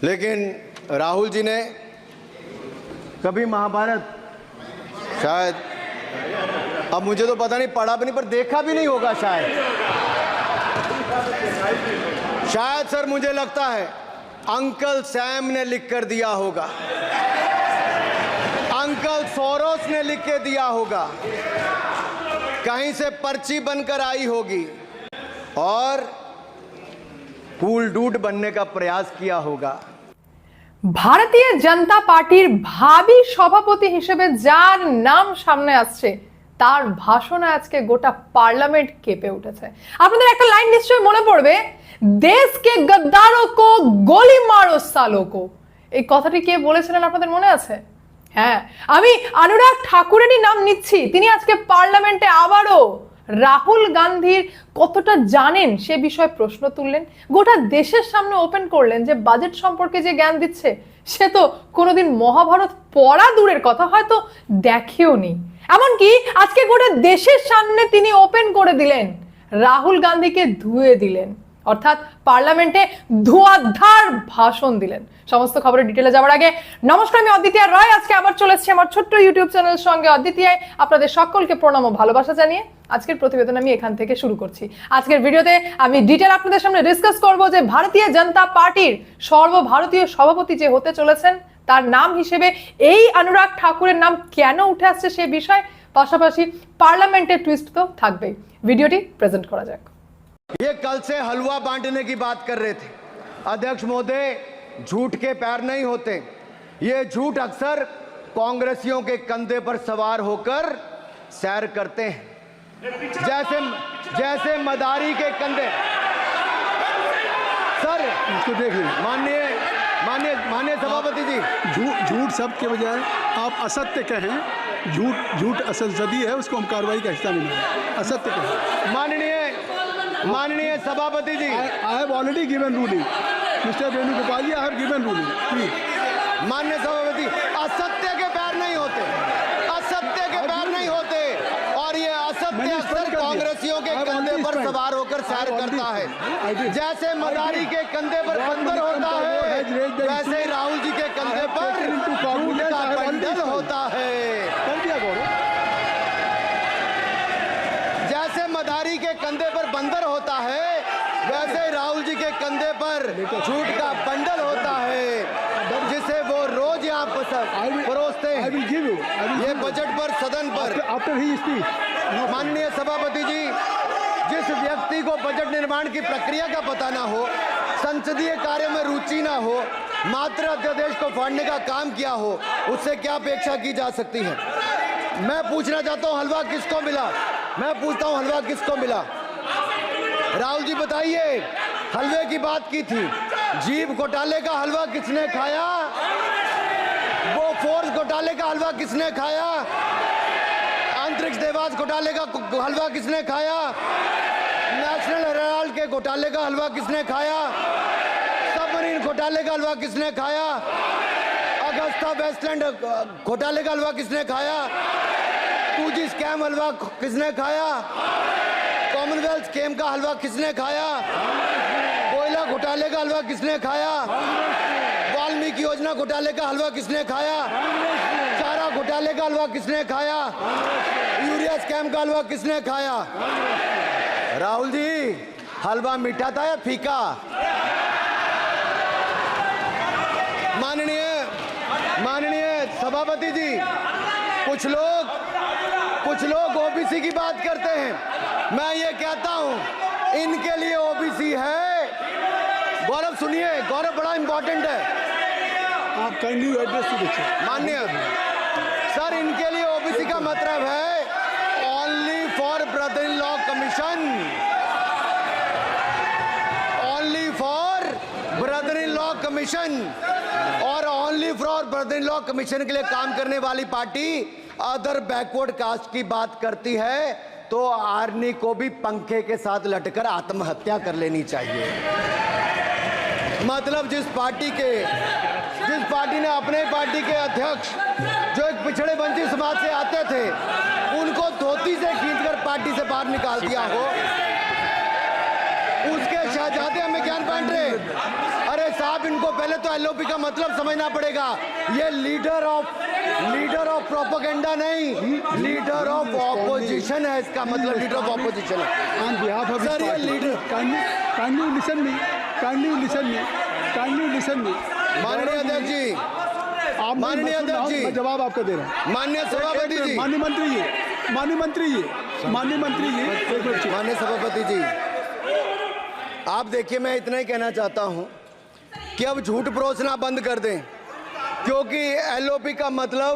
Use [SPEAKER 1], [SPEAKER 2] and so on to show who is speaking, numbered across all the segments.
[SPEAKER 1] लेकिन राहुल जी ने कभी महाभारत शायद, अब मुझे तो पता नहीं, पढ़ा भी नहीं पर देखा भी नहीं होगा शायद सर मुझे लगता है अंकल सैम ने लिख कर दिया होगा, अंकल सोरोस ने लिख के दिया होगा, कहीं से पर्ची बनकर आई होगी और कूल डूड बनने का प्रयास किया होगा।
[SPEAKER 2] ভারতীয় জনতা পার্টির ভাবি সভাপতি হিসেবে যার নাম সামনে আসছে তার ভাষণে আজকে গোটা পার্লামেন্ট কেঁপে উঠেছে। আপনাদের একটা লাইন নিশ্চয়ই মনে পড়বে, দেশ কে গদ্দারো কো গোলি মারো সালো কো। এই কথাটি কে বলেছিলেন আপনাদের মনে আছে? হ্যাঁ, আমি অনুরাগ ঠাকুরেরই নাম নিচ্ছি। তিনি আজকে পার্লামেন্টে আবারও রাহুল গান্ধীর কতটা জানেন সে বিষয়ে প্রশ্ন তুললেন, গোটা দেশের সামনে ওপেন করলেন যে বাজেট সম্পর্কে যে জ্ঞান দিচ্ছে সে তো কোনোদিন মহাভারত পড়া দূরের কথা, হয়তো দেখেও নি। এমনকি আজকে গোটা দেশের সামনে তিনি ওপেন করে দিলেন, রাহুল গান্ধীকে ধুয়ে দিলেন, অর্থাৎ পার্লামেন্টে ধোঁয়াধার ভাষণ দিলেন। সমস্ত খবরের ডিটেলে যাওয়ার আগে নমস্কার, আমি অদ্বিতীয় রায়। আজকে আবার চলে এসেছি আমার ছোট্ট ইউটিউব চ্যানেল সঙ্গে অদ্বিতীয়। আপনাদের সকলকে প্রণাম ও ভালোবাসা জানিয়ে আজকের প্রতিবেদন আমি এখান থেকে শুরু করছি। আজকের ভিডিওতে আমি ডিটেল আপনাদের সামনে ডিসকাস করব যে ভারতীয় জনতা পার্টির সর্বভারতীয় সভাপতি যে হতে চলেছেন তার নাম হিসেবে এই অনুরাগ ঠাকুরের নাম কেন উঠে আসছে সে বিষয়, পাশাপাশি পার্লামেন্টের টুইস্ট তো থাকবেই। ভিডিওটি প্রেজেন্ট করা যাক।
[SPEAKER 1] ये कल से हलवा बांटने की बात कर रहे थे। अध्यक्ष महोदय, झूठ के पैर नहीं होते, ये झूठ अक्सर कांग्रेसियों के कंधे पर सवार होकर सैर करते हैं, जैसे मदारी के कंधे। सर
[SPEAKER 3] इसको देखिए,
[SPEAKER 1] माननीय सभापति जी,
[SPEAKER 3] झूठ शब्द के बजाय आप असत्य कहें। झूठ असल सदी है, उसको हम कार्रवाई का हिस्सा नहीं है। असत्य कहें।
[SPEAKER 1] माननीय सभापति ji,
[SPEAKER 3] I have already given ruling, mister Venugopal ji, I have given ruling. Please
[SPEAKER 1] माननीय सभापति, असत्य के पैर नहीं होते, असत्य के पैर नहीं होते, और ये असत्य अक्सर कांग्रेसियों के कंधे पर सवार होकर सैर करता है। जैसे मदारी के कंधे पर बंदर होता है, वैसे ही राहुल जी के कंधे पर झूठ का बंडल होता है। जैसे मदारी के कंधे पर बंदर होता है, वैसे ही राहुल जी के कंधे पर झूठ का बंडल होता है, जिसे वो रोज यहाँ परोसते हैं। ये बजट पर, सदन पर। माननीय सभापति जी, जिस व्यक्ति को बजट निर्माण की प्रक्रिया का पता ना हो, संसदीय कार्य में रुचि ना हो, मात्र अध्यादेश को फाड़ने का काम किया हो, उससे क्या अपेक्षा की जा सकती है? मैं पूछना चाहता हूँ, हलवा किसको मिला? मैं पूछता हूँ, हलवा किसको मिला? राहुल जी बताइए, हलवे की बात की थी, जीभ घोटाले का हलवा किसने खाया? वो फोर्स घोटाले का हलवा किसने खाया? अंतरिक्ष देवास घोटाले का हलवा किसने खाया? नेशनल हेराल्ड के घोटाले का हलवा किसने खाया? सबमरीन घोटाले का हलवा किसने खाया? अगस्ता वेस्टलैंड घोटाले का हलवा किसने खाया? 2G स्कैम हलवा किसने खाया? कॉमनवेल्थ स्कीम का हलवा किसने खाया? कोयला घोटाले का हलवा किसने खाया? वाल्मीकि योजना घोटाले का हलवा किसने खाया? चारा घोटाले का हलवा किसने खाया? यूरिया स्कैम का हलवा किसने खाया? राहुल जी, हलवा मीठा था या फीका? माननीय सभापति जी, कुछ लोग ओबीसी की बात करते हैं। मैं ये कहता हूं, इनके लिए ओबीसी है। गौरव सुनिए, गौरव बड़ा इंपॉर्टेंट है।
[SPEAKER 3] आप kindly address to the chair.
[SPEAKER 1] माननीय सर, इनके लिए ओबीसी का मतलब है only for brother in law commission, only for brother in law commission. और only for brother in law commission के लिए काम करने वाली पार्टी अदर बैकवर्ड कास्ट की बात करती है तो आर्मी को भी पंखे के साथ लटकर आत्महत्या कर लेनी चाहिए। मतलब जिस पार्टी ने अपने पार्टी के अध्यक्ष जो एक पिछड़े वंचित समाज से आते थे, उनको धोती से खींचकर पार्टी से बाहर निकाल दिया हो, उसके शहजादे हमें ज्ञान बांट रहे। अरे साहब इनको पहले तो एलओपी का मतलब समझना पड़ेगा। ये लीडर ऑफ प्रोपेगेंडा नहीं, लीडर ऑफ ऑपोजिशन है। इसका मतलब लीडर ऑफ ऑपोजिशन है।
[SPEAKER 3] On behalf of his
[SPEAKER 1] Sir, ये
[SPEAKER 3] party.
[SPEAKER 1] leader-
[SPEAKER 3] Kindly listen me. Kindly listen me.
[SPEAKER 1] माननीय अध्यक्ष जी,
[SPEAKER 3] आप
[SPEAKER 1] माननीय अध्यक्ष जी,
[SPEAKER 3] मैं जवाब आपका दे रहा हूँ।
[SPEAKER 1] माननीय सभापति जी,
[SPEAKER 3] माननीय मंत्री जी,
[SPEAKER 1] माननीय सभापति जी, आप देखिए, मैं इतना ही कहना चाहता हूं कि अब झूठ परोसना बंद कर दें, क्योंकि एलओपी का मतलब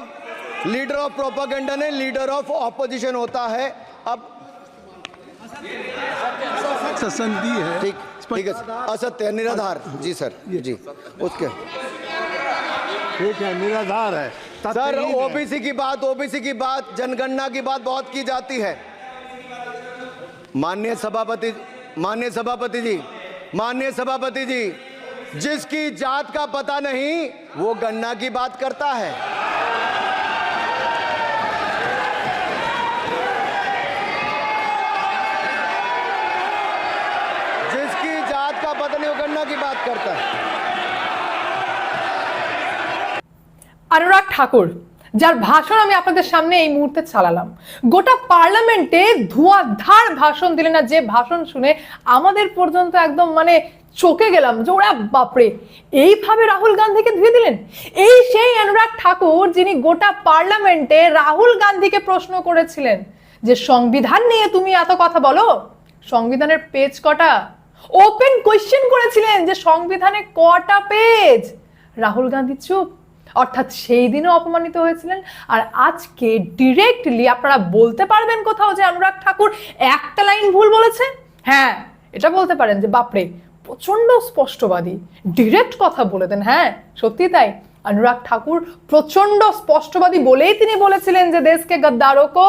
[SPEAKER 1] लीडर ऑफ प्रोपेगेंडा नहीं, लीडर ऑफ ऑपोजिशन होता है। अब
[SPEAKER 3] संधि है।
[SPEAKER 1] ठीक है, असत्य, निराधार। जी सर, जी, उसके
[SPEAKER 4] ठीक है, निराधार है।
[SPEAKER 1] सर, ओबीसी की बात, जनगणना की बात बहुत की जाती है। माननीय सभापति जी, जिसकी जात का पता नहीं वो गणना की बात करता है। जिसकी जात का पता नहीं वो गणना की बात करता है।
[SPEAKER 2] অনুরাগ ঠাকুর, যার ভাষণ আমি আপনাদের সামনে এই মুহূর্তে চালালাম, গোটা পার্লামেন্টে ধোঁয়াধার ভাষণ দিলেন, না যে ভাষণ শুনে আমাদের পর্যন্ত একদম মানে চোকে গেলাম যে ওরা বাপরে, এইভাবে রাহুল গান্ধীকে ধুয়ে দিলেন। এই সেই অনুরাগ ঠাকুর যিনি গোটা পার্লামেন্টে রাহুল গান্ধীকে প্রশ্ন করেছিলেন যে সংবিধান নিয়ে তুমি এত কথা বলো, সংবিধানের পেজ কটা, ওপেন কোয়েশ্চেন করেছিলেন যে সংবিধানে কটা পেজ। রাহুল গান্ধী চুপ, অর্থাৎ সেই দিনও অপমানিত হয়েছিলেন। আর আজকে ডিরেক্টলি আপনারা বলতে পারবেন কোথাও যে অনুরাগ ঠাকুর একটা লাইন ভুল বলেছে? হ্যাঁ, এটা বলতে পারেন যে বাপরে প্রচন্ড স্পষ্টবাদী, ডিরেক্ট কথা বলে দেন। হ্যাঁ, সত্যি তাই, অনুরাগ ঠাকুর প্রচন্ড স্পষ্টবাদী বলেই তিনি বলেছিলেন যে দেশকে গদ্দারো কো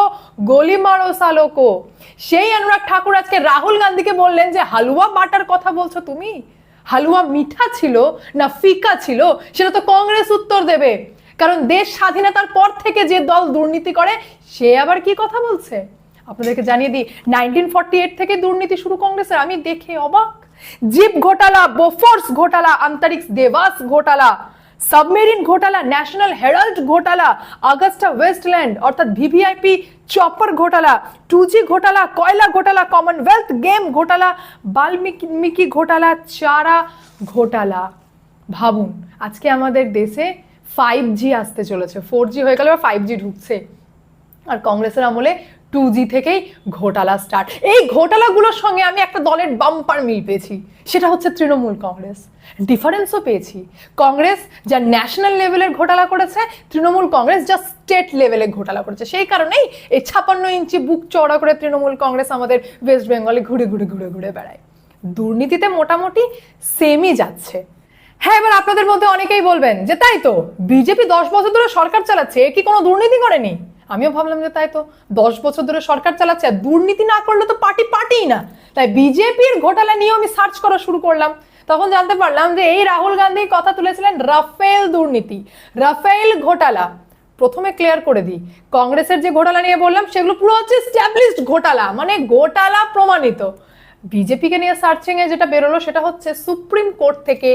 [SPEAKER 2] গোলি মারো সালো কো। সেই অনুরাগ ঠাকুর আজকে রাহুল গান্ধীকে বললেন যে হালুয়া বাটার কথা বলছো তুমি, হালুয়া মিঠা ছিল না ফিকা ছিল সেটা তো কংগ্রেস উত্তর দেবে, কারণ দেশ স্বাধীনতার পর থেকে যে দল দুর্নীতি করে সে আবার কি কথা বলছে। আপনাদেরকে জানিয়ে দিই, 1948 থেকে দুর্নীতি শুরু কংগ্রেসের। আমি দেখে অবাক। জিপ ঘোটালা, বোফোর্স ঘোটালা, আন্তরিক্স দেবাস ঘোটালা, সাবমেরিন ঘোটালা, ন্যাশনাল হেরাল্ড ঘোটালা, আগস্টা ওয়েস্টল্যান্ড অর্থাৎ ভিভিআইপি চপার ঘোটালা, 2G ঘোটালা, কয়লা ঘোটালা, কমনওয়েলথ গেম ঘোটালা, বাল্মীকি ঘোটালা, চারা ঘোটালা। ভাবুন, আজকে আমাদের দেশে 5G আসতে চলেছে, 4G হয়ে গেল, 5G ঢুকছে, আর কংগ্রেসের আমলে 2G থেকেই ঘোটালা স্টার্ট। এই ঘোটালাগুলোর সঙ্গে আমি একটা দলের বাম্পার মিল পেয়েছি, সেটা হচ্ছে তৃণমূল কংগ্রেস। ডিফারেন্সও পেয়েছি, কংগ্রেস যা ন্যাশনাল লেভেলের ঘোটালা করেছে, তৃণমূল কংগ্রেস যা স্টেট লেভেলে ঘোটালা করেছে। সেই কারণেই এই 56 ইঞ্চি বুক চওড়া করে তৃণমূল কংগ্রেস আমাদের ওয়েস্ট বেঙ্গলে ঘুরে ঘুরে বেড়ায়। দুর্নীতিতে মোটামুটি সেমই যাচ্ছে। হ্যাঁ, এবার আপনাদের মধ্যে অনেকেই বলবেন যে তাই তো, বিজেপি 10 বছর ধরে সরকার চালাচ্ছে, এ কি কোনো দুর্নীতি করেনি? আমিও ভাবলাম যে তাই তো, 10 বছর ধরে সরকার চালাচ্ছে, আর দুর্নীতি না করলে তো পার্টিই না। তাই বিজেপির ঘোটালা নিয়ে আমি সার্চ করা শুরু করলাম, তখন জানতে পারলাম যে এই রাহুল গান্ধী কথা তুলেছিলেন রাফেল দুর্নীতি, রাফেল ঘোটালা। প্রথমে ক্লিয়ার করে দিই, কংগ্রেসের যে ঘোটালা নিয়ে বললাম সেগুলো পুরো হচ্ছে এস্টাবলিশড ঘোটালা, মানে ঘোটালা প্রমাণিত। বিজেপিকে নিয়ে সার্চিং এ যেটা বেরোলো সেটা হচ্ছে সুপ্রিম কোর্ট থেকে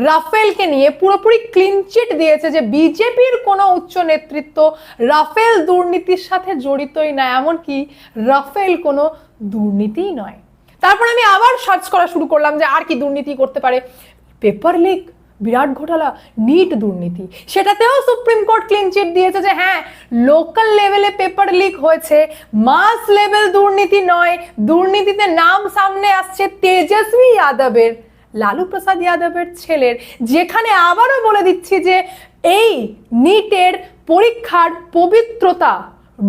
[SPEAKER 2] রাফেলকে নিয়ে পুরোপুরি ক্লিন চিট দিয়েছে যে বিজেপির কোনো উচ্চ নেতৃত্ব রাফেল দুর্নীতির সাথে জড়িতই না, এমনকি রাফেল কোনো দুর্নীতিই নয়। তারপর আমি আবার সার্চ করা শুরু করলাম যে আর কি দুর্নীতি করতে পারে। পেপার লিক বিরাট ঘোটালা, নিট দুর্নীতি, সেটাতেও সুপ্রিম কোর্ট ক্লিন চিট দিয়েছে যে হ্যাঁ লোকাল লেভেলে পেপার লিক হয়েছে, মাস লেভেল দুর্নীতি নয়। দুর্নীতিতে নাম সামনে আসছে তেজস্বী যাদবের, লালু প্রসাদ যাদবের ছেলের, যেখানে আবারও বলে দিচ্ছি যে এই নিটের পরীক্ষার পবিত্রতা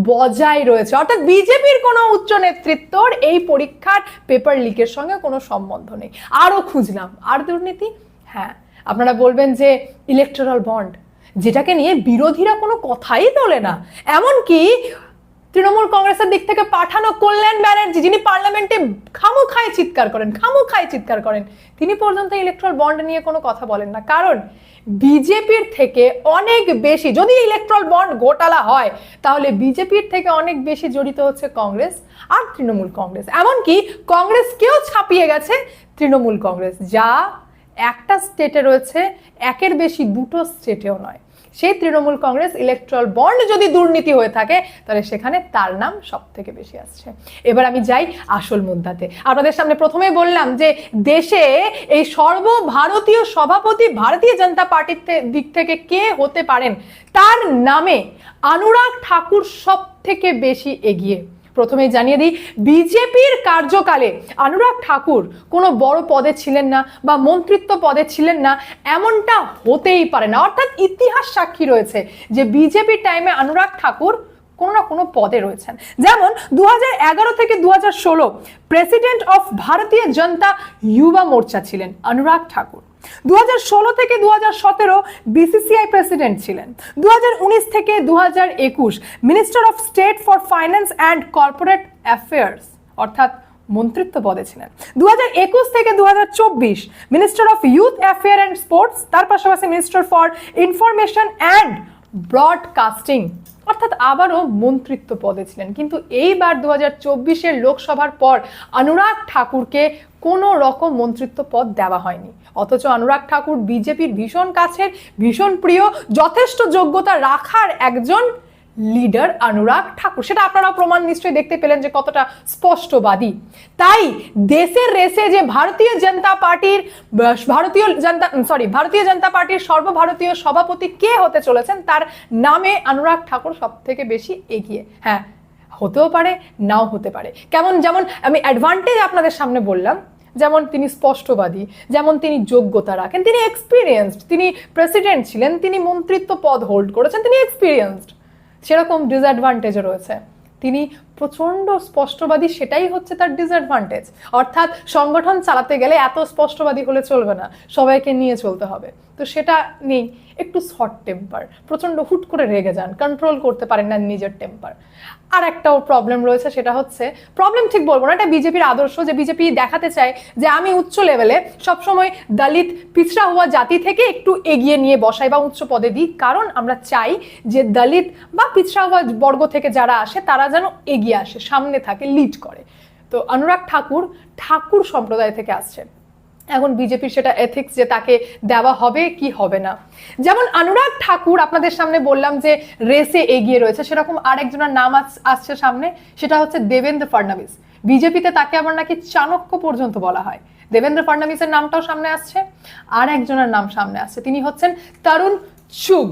[SPEAKER 2] বজায় রয়েছে, অর্থাৎ বিজেপির কোনো উচ্চ নেতৃত্বর এই পরীক্ষার পেপার লিকের সঙ্গে কোনো সম্বন্ধ নেই। আরো খুঁজলাম আর দুর্নীতি। হ্যাঁ, আপনারা বলবেন যে ইলেকটোরাল বন্ড, যেটাকে নিয়ে বিরোধীরা কোনো কথাই তোলে না, এমনকি তৃণমূল কংগ্রেসের দিক থেকে পাঠানো কল্যাণ ব্যানার্জি, যিনি পার্লামেন্টে খামোখায় চিৎকার করেন, তিনি পর্যন্ত ইলেকটোরাল বন্ড নিয়ে কোনো কথা বলেন না। কারণ বিজেপির থেকে অনেক বেশি, যদি ইলেকট্রাল বন্ড ঘোটালা হয় তাহলে বিজেপির থেকে অনেক বেশি জড়িত হচ্ছে কংগ্রেস আর তৃণমূল কংগ্রেস, এমনকি কংগ্রেসকেও ছাপিয়ে গেছে তৃণমূল কংগ্রেস, যা একটা স্টেটে রয়েছে, একের বেশি দুটো স্টেটেও নয়। সেই তৃণমূল কংগ্রেস ইলেকট্রাল বন্ড যদি দুর্নীতি হয়ে থাকে তাহলে সেখানে তার নাম সব থেকে বেশি আসছে। এবার আমি যাই আসল মুদ্দাতে। আপনাদের সামনে প্রথমেই বললাম যে দেশে এই সর্বভারতীয় সভাপতি ভারতীয় জনতা পার্টির দিক থেকে কে হতে পারেন, তার নামে অনুরাগ ঠাকুর সব থেকে বেশি এগিয়ে। প্রথমেই জানিয়ে দিই, বিজেপির কার্যকালে অনুরাগ ঠাকুর কোনো বড় পদে ছিলেন না বা মন্ত্রিত্ব পদে ছিলেন না, এমনটা হতেই পারে না। অর্থাৎ ইতিহাস সাক্ষী রয়েছে যে বিজেপির টাইমে অনুরাগ ঠাকুর কোনো না কোনো পদে রয়েছেন। যেমন 2011 থেকে 2016 প্রেসিডেন্ট অফ ভারতীয় জনতা যুবা মোর্চা ছিলেন অনুরাগ ঠাকুর। 2016 থেকে 2017 বিসিসিআই প্রেসিডেন্ট ছিলেন। 2019 থেকে 2021 minister of state for finance and corporate affairs অর্থাৎ মন্ত্রিত্ব পদে ছিলেন। 2021 থেকে 2024 minister of youth affair and sports, তার পাশাপাশি minister for information and broadcasting অর্থাৎ আবারও মন্ত্রিত্ব পদে ছিলেন। কিন্তু এইবার 2024-এর লোকসভার পর অনুরাগ ঠাকুরকে কোনো রকম মন্ত্রিত্ব পদ দেওয়া হয়নি। অথচ অনুরাগ ঠাকুর বিজেপির ভীষণ কাছের, ভীষণ প্রিয়, যথেষ্ট যোগ্যতা রাখার একজন লিডার অনুরাগ ঠাকুর। সেটা আপনারাও প্রমাণ নিশ্চয়ই দেখতে পেলেন যে কতটা স্পষ্টবাদী। তাই দেশের রেসে যে ভারতীয় জনতা পার্টির সর্বভারতীয় সভাপতি কে হতে চলেছেন তার নামে অনুরাগ ঠাকুর সব থেকে বেশি এগিয়ে। হ্যাঁ, হতেও পারে, নাও হতে পারে। যেমন আমি অ্যাডভান্টেজ আপনাদের সামনে বললাম, যেমন তিনি স্পষ্টবাদী, যেমন তিনি যোগ্যতা রাখেন, তিনি এক্সপিরিয়েন্সড, তিনি প্রেসিডেন্ট ছিলেন, তিনি মন্ত্রিত্ব পদ হোল্ড করেছেন, তিনি এক্সপিরিয়েন্সড। সেরকম ডিসঅ্যাডভান্টেজও রয়েছে, তিনি প্রচন্ড স্পষ্টবাদী, সেটাই হচ্ছে তার ডিসঅ্যাডভান্টেজ। অর্থাৎ সংগঠন চালাতে গেলে এত স্পষ্টবাদী হলে চলবে না, সবাইকে নিয়ে চলতে হবে, তো সেটা নেই। একটু শর্ট টেম্পার, প্রচন্ড হুট করে রেগে যান, কন্ট্রোল করতে পারেন না নিজের টেম্পার। আর একটাও প্রবলেম রয়েছে, সেটা হচ্ছে, প্রবলেম ঠিক বলবো না, এটা বিজেপির আদর্শ যে বিজেপি দেখাতে চায় যে আমি উচ্চ লেভেলে সবসময় দলিত পিছড়া হওয়া জাতি থেকে একটু এগিয়ে নিয়ে বসাই বা উচ্চ পদে দিই, কারণ আমরা চাই যে দলিত বা পিছড়া হওয়া বর্গ থেকে যারা আসে তারা যেন এগিয়ে আসে, সামনে থাকে, লিড করে। তো অনুরাগ ঠাকুর সম্প্রদায় থেকে আসছে। এখন বিজেপির সেটা এথিক্স যে তাকে দেওয়া হবে কি হবে না। যেমন অনুরাগ ঠাকুর আপনাদের সামনে বললাম যে রেসে এগিয়ে রয়েছে, সেরকম আরেকজনের নাম আসছে সামনে, সেটা হচ্ছে দেবেন্দ্র ফডনবিস। বিজেপিতে তাকে আবার নাকি চাণক্য পর্যন্ত বলা হয়। দেবেন্দ্র ফডনবিসের নামটাও সামনে আসছে, আর একজনের নাম সামনে আসছে, তিনি হচ্ছেন তরুণ চুগ।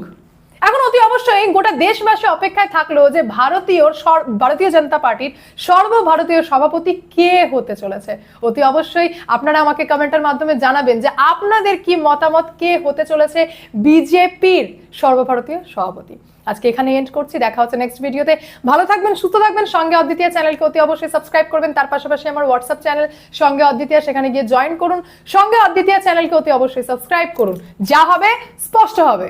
[SPEAKER 2] এখন অতি অবশ্যই গোটা দেশবাসী অপেক্ষায় থাকলো যে ভারতীয় জনতা পার্টির সর্বভারতীয় সভাপতি কে হতে চলেছে। অতি অবশ্যই আপনারা আমাকে কমেন্টের মাধ্যমে জানাবেন যে আপনাদের কি মতামত, কে হতে চলেছে বিজেপির সর্বভারতীয় সভাপতি। আজকে এখানে এন্ড করছি, দেখা হচ্ছে নেক্সট ভিডিওতে। ভালো থাকবেন, সুস্থ থাকবেন। সঙ্গে অদ্বিতীয় চ্যানেলকে অতি অবশ্যই সাবস্ক্রাইব করবেন। তার পাশাপাশি আমার হোয়াটসঅ্যাপ চ্যানেল সঙ্গে অদ্বিতীয়, সেখানে গিয়ে জয়েন করুন। সঙ্গে অদ্বিতীয় চ্যানেলকে অতি অবশ্যই সাবস্ক্রাইব করুন, যা হবে স্পষ্ট হবে।